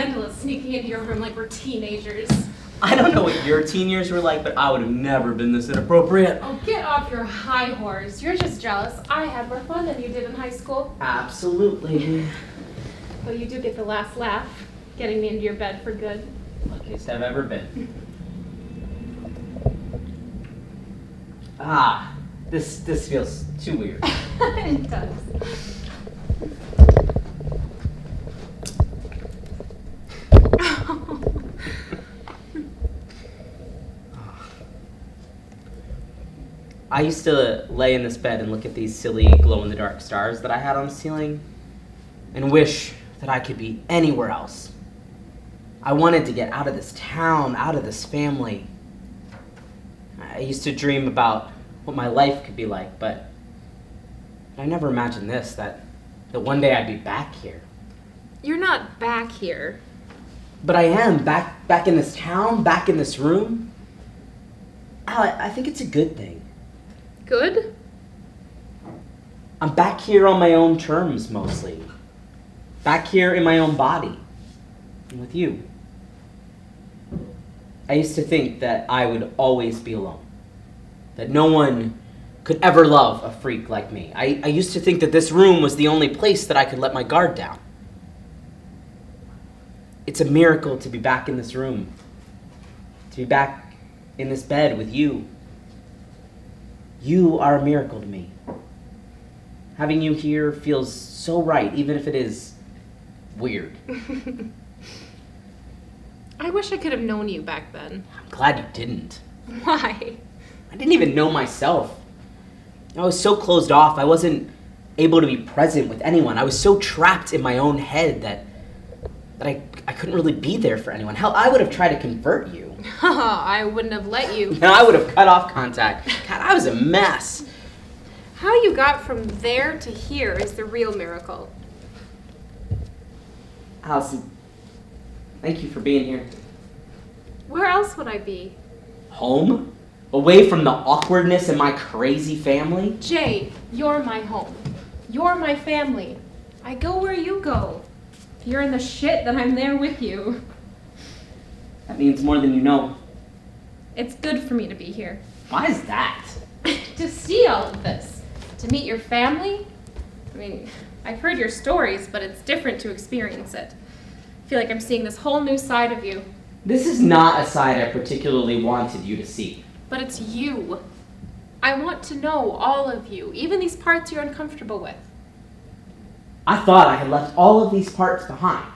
scandalous sneaking into your room like we're teenagers. I don't know what your teen years were like, but I would have never been this inappropriate. Oh, get off your high horse. You're just jealous. I had more fun than you did in high school. Absolutely. But you do get the last laugh, getting me into your bed for good. Luckiest I've ever been. Ah, this feels too weird. It does. I used to lay in this bed and look at these silly glow-in-the-dark stars that I had on the ceiling and wish that I could be anywhere else. I wanted to get out of this town, out of this family. I used to dream about what my life could be like, but I never imagined this, that one day I'd be back here. You're not back here. But I am, back in this town, back in this room. I think it's a good thing. Good? I'm back here on my own terms, mostly. Back here in my own body. And with you. I used to think that I would always be alone. That no one could ever love a freak like me. I used to think that this room was the only place that I could let my guard down. It's a miracle to be back in this room. To be back in this bed with you. You are a miracle to me. Having you here feels so right, even if it is weird. I wish I could have known you back then. I'm glad you didn't. Why? I didn't even know myself. I was so closed off, I wasn't able to be present with anyone. I was so trapped in my own head that I couldn't really be there for anyone. Hell, I would have tried to convert you. I wouldn't have let you. And I would have cut off contact. God, I was a mess. How you got from there to here is the real miracle. Alison, thank you for being here. Where else would I be? Home? Away from the awkwardness in my crazy family? Jay, you're my home. You're my family. I go where you go. If you're in the shit, then I'm there with you. That means more than you know. It's good for me to be here. Why is that? To see all of this. To meet your family. I mean, I've heard your stories, but it's different to experience it. I feel like I'm seeing this whole new side of you. This is not a side I particularly wanted you to see. But it's you. I want to know all of you, even these parts you're uncomfortable with. I thought I had left all of these parts behind.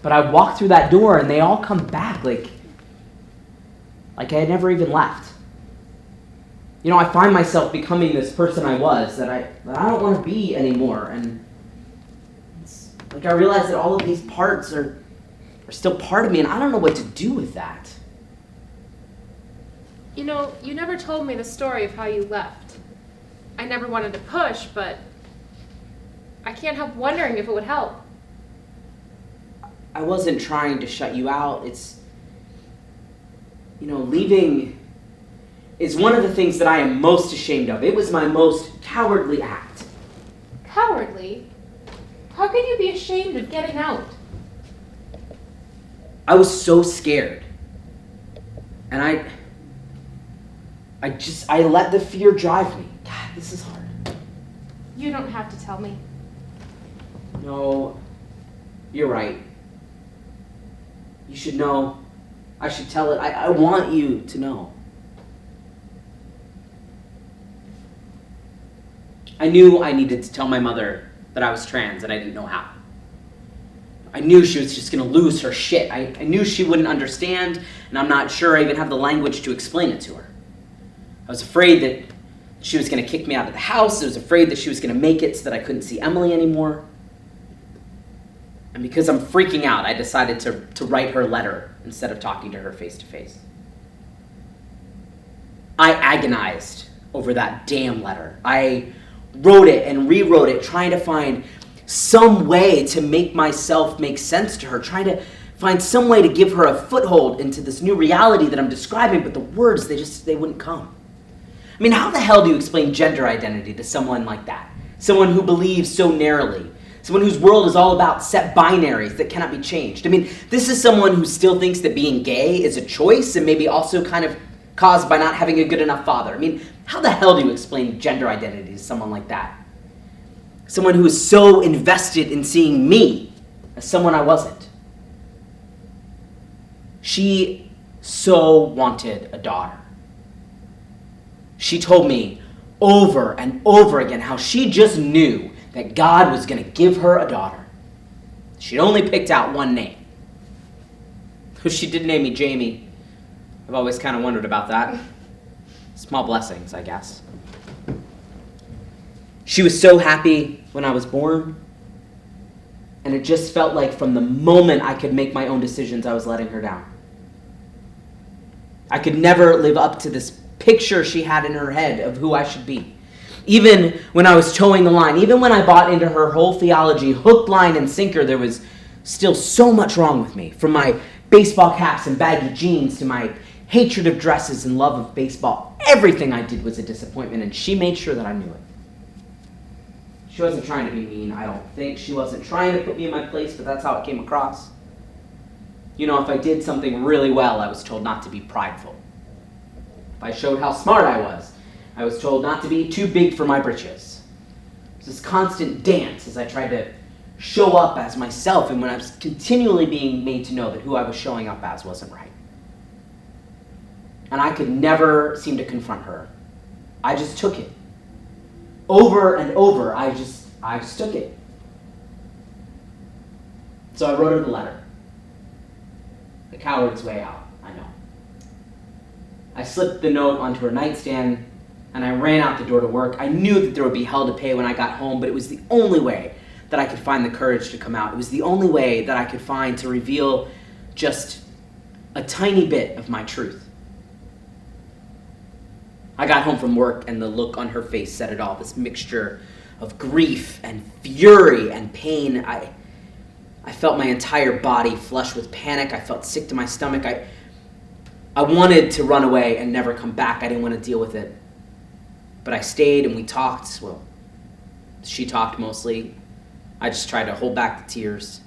But I walked through that door and they all come back like I had never even left. You know, I find myself becoming this person I was that I don't want to be anymore. And it's like I realize that all of these parts are still part of me and I don't know what to do with that. You know, you never told me the story of how you left. I never wanted to push, but I can't help wondering if it would help. I wasn't trying to shut you out. It's, leaving is one of the things that I am most ashamed of. It was my most cowardly act. Cowardly? How can you be ashamed of getting out? I was so scared. And I let the fear drive me. God, this is hard. You don't have to tell me. No, you're right. You should know. I should tell it. I want you to know. I knew I needed to tell my mother that I was trans and I didn't know how. I knew she was just going to lose her shit. I knew she wouldn't understand, and I'm not sure I even have the language to explain it to her. I was afraid that she was going to kick me out of the house. I was afraid that she was going to make it so that I couldn't see Emily anymore. And because I'm freaking out, I decided to write her a letter instead of talking to her face to face. I agonized over that damn letter. I wrote it and rewrote it, trying to find some way to make myself make sense to her, trying to find some way to give her a foothold into this new reality that I'm describing, but the words, they wouldn't come. I mean, how the hell do you explain gender identity to someone like that? Someone who believes so narrowly, Someone whose world is all about set binaries that cannot be changed. I mean, this is someone who still thinks that being gay is a choice and maybe also kind of caused by not having a good enough father. I mean, how the hell do you explain gender identity to someone like that? Someone who is so invested in seeing me as someone I wasn't. She so wanted a daughter. She told me over and over again how she just knew that God was going to give her a daughter. She'd only picked out one name. She did name me Jamie. I've always kind of wondered about that. Small blessings, I guess. She was so happy when I was born, and it just felt like from the moment I could make my own decisions, I was letting her down. I could never live up to this picture she had in her head of who I should be. Even when I was towing the line, even when I bought into her whole theology, hook, line, and sinker, there was still so much wrong with me. From my baseball caps and baggy jeans to my hatred of dresses and love of baseball, everything I did was a disappointment, and she made sure that I knew it. She wasn't trying to be mean, I don't think. She wasn't trying to put me in my place, but that's how it came across. You know, if I did something really well, I was told not to be prideful. If I showed how smart I was told not to be too big for my britches. It was this constant dance as I tried to show up as myself, and when I was continually being made to know that who I was showing up as wasn't right. And I could never seem to confront her. I just took it. Over and over, I just took it. So I wrote her the letter. The coward's way out, I know. I slipped the note onto her nightstand, and I ran out the door to work. I knew that there would be hell to pay when I got home, but it was the only way that I could find the courage to come out. It was the only way that I could find to reveal just a tiny bit of my truth. I got home from work, and the look on her face said it all, this mixture of grief and fury and pain. I felt my entire body flush with panic. I felt sick to my stomach. I wanted to run away and never come back. I didn't want to deal with it. But I stayed and we talked. Well, she talked mostly. I just tried to hold back the tears.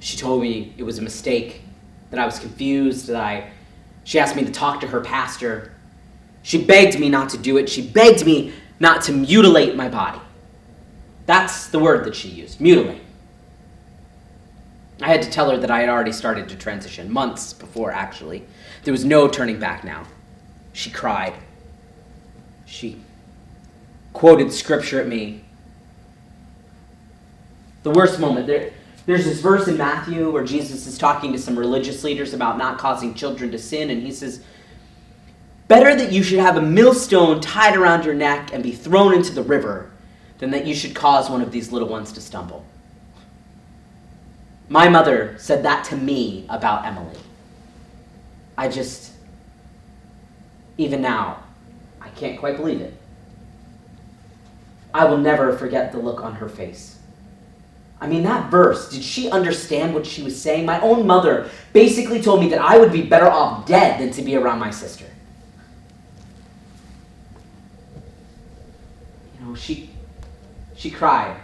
She told me it was a mistake, that I was confused, she asked me to talk to her pastor. She begged me not to do it. She begged me not to mutilate my body. That's the word that she used, mutilate. I had to tell her that I had already started to transition, months before, actually. There was no turning back now. She cried. She quoted scripture at me. The worst moment, there's this verse in Matthew where Jesus is talking to some religious leaders about not causing children to sin, and he says, "Better that you should have a millstone tied around your neck and be thrown into the river than that you should cause one of these little ones to stumble." My mother said that to me about Emily. Even now, I can't quite believe it. I will never forget the look on her face. I mean, that verse, did she understand what she was saying? My own mother basically told me that I would be better off dead than to be around my sister. You know, she cried.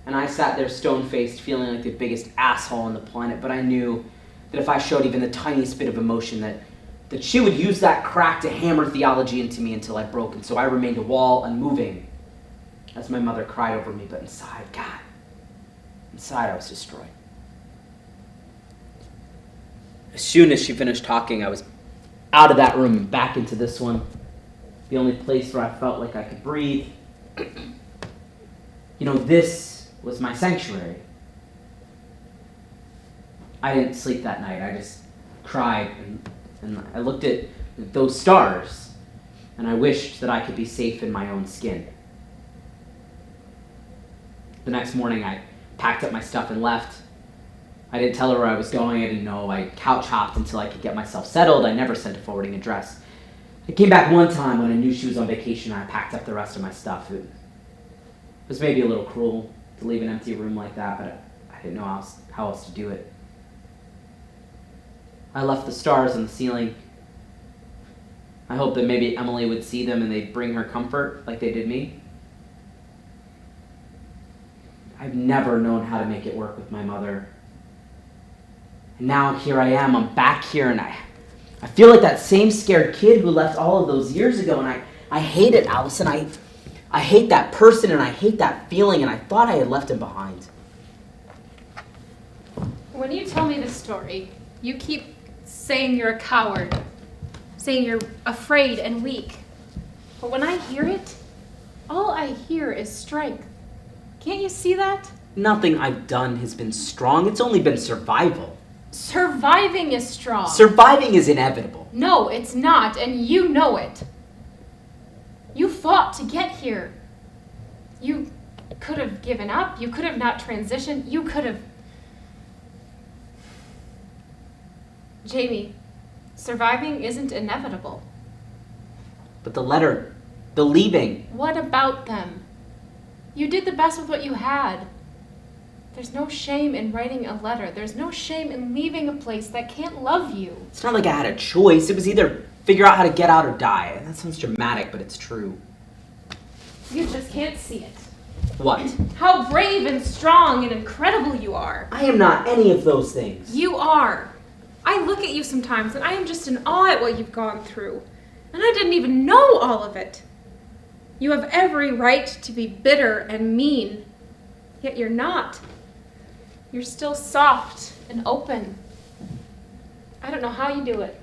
And I sat there stone-faced, feeling like the biggest asshole on the planet, but I knew that if I showed even the tiniest bit of emotion, that she would use that crack to hammer theology into me until I broke. And so I remained a wall, unmoving, as my mother cried over me. But inside, God, inside I was destroyed. As soon as she finished talking, I was out of that room and back into this one, the only place where I felt like I could breathe. You know, this was my sanctuary. I didn't sleep that night. I just cried and I looked at those stars and I wished that I could be safe in my own skin. The next morning I packed up my stuff and left. I didn't tell her where I was going. I didn't know. I couch hopped until I could get myself settled. I never sent a forwarding address. I came back one time when I knew she was on vacation and I packed up the rest of my stuff. It was maybe a little cruel to leave an empty room like that, but I didn't know how else to do it. I left the stars on the ceiling. I hoped that maybe Emily would see them and they'd bring her comfort like they did me. I've never known how to make it work with my mother. And now here I am, I'm back here, and I feel like that same scared kid who left all of those years ago, and I hate it, Alison. I hate that person, and I hate that feeling, and I thought I had left him behind. When you tell me this story, you keep saying you're a coward, saying you're afraid and weak. But when I hear it, all I hear is strength. Can't you see that? Nothing I've done has been strong. It's only been survival. Surviving is strong. Surviving is inevitable. No, it's not, and you know it. You fought to get here. You could have given up. You could have not transitioned. You could have... Jamie, surviving isn't inevitable. But the letter, the leaving. What about them? You did the best with what you had. There's no shame in writing a letter. There's no shame in leaving a place that can't love you. It's not like I had a choice. It was either figure out how to get out or die. That sounds dramatic, but it's true. You just can't see it. What? How brave and strong and incredible you are. I am not any of those things. You are. I look at you sometimes and I am just in awe at what you've gone through. And I didn't even know all of it. You have every right to be bitter and mean, yet you're not. You're still soft and open. I don't know how you do it.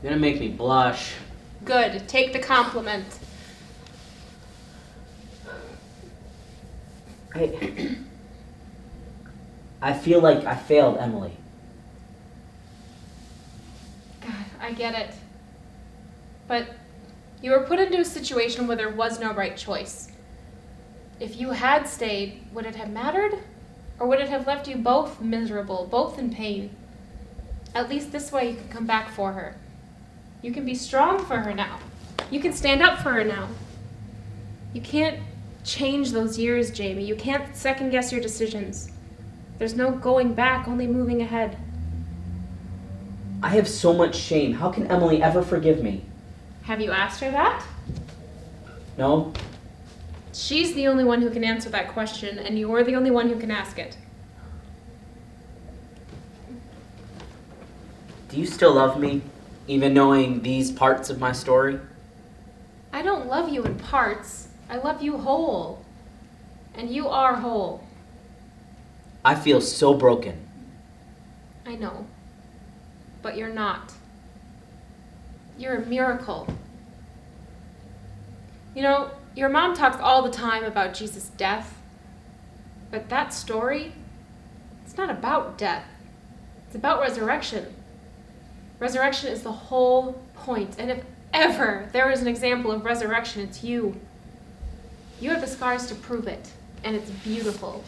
You're gonna make me blush. Good. Take the compliment. I feel like I failed Emily. God, I get it. But you were put into a situation where there was no right choice. If you had stayed, would it have mattered? Or would it have left you both miserable, both in pain? At least this way you can come back for her. You can be strong for her now. You can stand up for her now. You can't change those years, Jamie. You can't second guess your decisions. There's no going back, only moving ahead. I have so much shame. How can Emily ever forgive me? Have you asked her that? No? She's the only one who can answer that question, and you're the only one who can ask it. Do you still love me, even knowing these parts of my story? I don't love you in parts. I love you whole. And you are whole. I feel so broken. I know. But you're not. You're a miracle. You know, your mom talks all the time about Jesus' death. But that story, it's not about death. It's about resurrection. Resurrection is the whole point. And if ever there is an example of resurrection, it's you. You have the scars to prove it. And it's beautiful.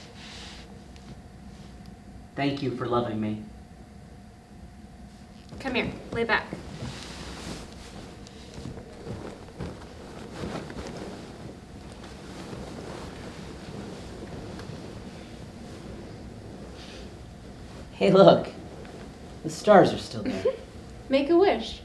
Thank you for loving me. Come here, lay back. Hey, look. The stars are still there. Make a wish.